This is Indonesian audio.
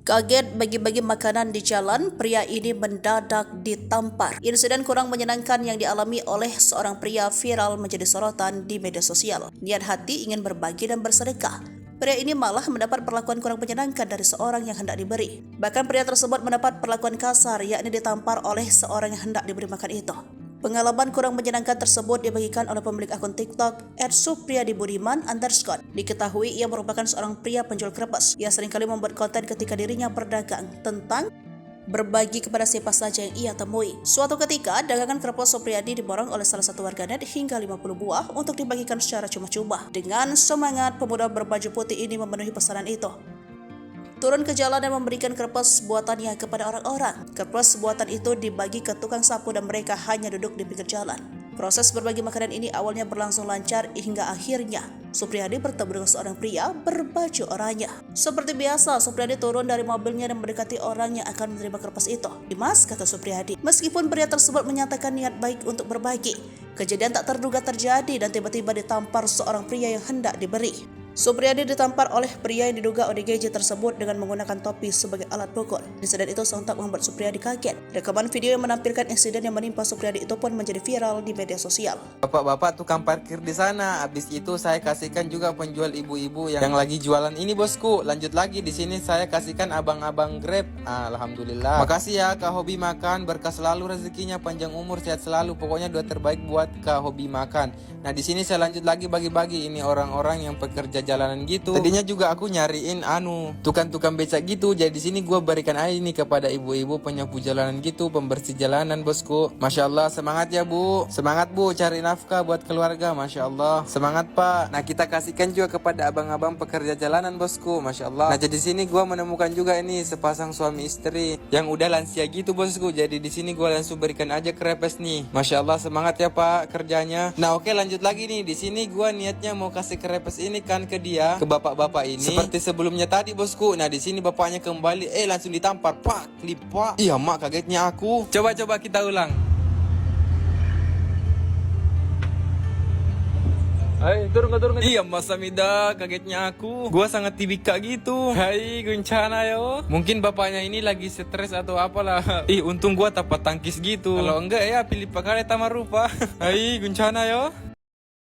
Kaget bagi-bagi makanan di jalan, pria ini mendadak ditampar. Insiden kurang menyenangkan yang dialami oleh seorang pria viral menjadi sorotan di media sosial. Niat hati ingin berbagi dan bersedekah. Pria ini malah mendapat perlakuan kurang menyenangkan dari seorang yang hendak diberi. Bahkan pria tersebut mendapat perlakuan kasar, yakni ditampar oleh seorang yang hendak diberi makan itu. Pengalaman kurang menyenangkan tersebut dibagikan oleh pemilik akun TikTok @supriyadibudiman_. Diketahui ia merupakan seorang pria penjual krepes. Ia seringkali membuat konten ketika dirinya berdagang tentang berbagi kepada siapa saja yang ia temui. Suatu ketika, dagangan krepes Supriyadi diborong oleh salah satu warganet hingga 50 buah untuk dibagikan secara cuma-cuma. Dengan semangat, pemuda berbaju putih ini memenuhi pesanan itu. Turun ke jalan dan memberikan krepes buatannya kepada orang-orang. Krepes buatan itu dibagi ke tukang sapu dan mereka hanya duduk di pinggir jalan. Proses berbagi makanan ini awalnya berlangsung lancar hingga akhirnya Supriyadi bertemu dengan seorang pria berbaju oranye. Seperti biasa, Supriyadi turun dari mobilnya dan mendekati orang yang akan menerima krepes itu. "Dimas," kata Supriyadi. Meskipun pria tersebut menyatakan niat baik untuk berbagi, kejadian tak terduga terjadi dan tiba-tiba ditampar seorang pria yang hendak diberi. Supriyadi ditampar oleh pria yang diduga ODGJ tersebut dengan menggunakan topi sebagai alat pukul. Insiden itu sontak membuat Supriyadi kaget. Rekaman video yang menampilkan insiden yang menimpa Supriyadi itu pun menjadi viral di media sosial. Bapak-bapak tukang parkir di sana. Habis itu saya kasihkan juga penjual ibu-ibu yang lagi jualan ini, bosku. Lanjut lagi di sini saya kasihkan abang-abang Grab. Alhamdulillah. Makasih ya Kak Hobi Makan, berkah selalu rezekinya, panjang umur, sehat selalu. Pokoknya doa terbaik buat Kak Hobi Makan. Nah, di sini saya lanjut lagi bagi-bagi ini orang-orang yang pekerja jalanan gitu. Tadinya juga aku nyariin tukang-tukang becak gitu. Jadi di sini gue berikan aja ini kepada ibu-ibu penyapu jalanan gitu, pembersih jalanan, bosku. Masya Allah, semangat ya Bu. Semangat Bu, cari nafkah buat keluarga. Masya Allah, semangat Pak. Nah, kita kasihkan juga kepada abang-abang pekerja jalanan, bosku. Masya Allah. Nah, jadi di sini gue menemukan juga ini sepasang suami istri yang udah lansia gitu, bosku. Jadi di sini gue langsung berikan aja krepes nih. Masya Allah, semangat ya Pak kerjanya. Nah, oke, lanjut lagi nih. Di sini gue niatnya mau kasih krepes ini kan ke dia, ke bapak-bapak ini seperti sebelumnya tadi, bosku. Nah, di sini bapaknya kembali langsung ditampar, pak, lipat. Iya mak, kagetnya aku. Coba kita ulang. Turun. Iya mas Samida, kagetnya aku. Gua sangat tibika gitu. Hai guncana yo. Mungkin bapaknya ini lagi stres atau apalah. Untung gua dapat tangkis gitu. Kalau enggak ya pilih pakai tamar rupa. Hai guncana yo.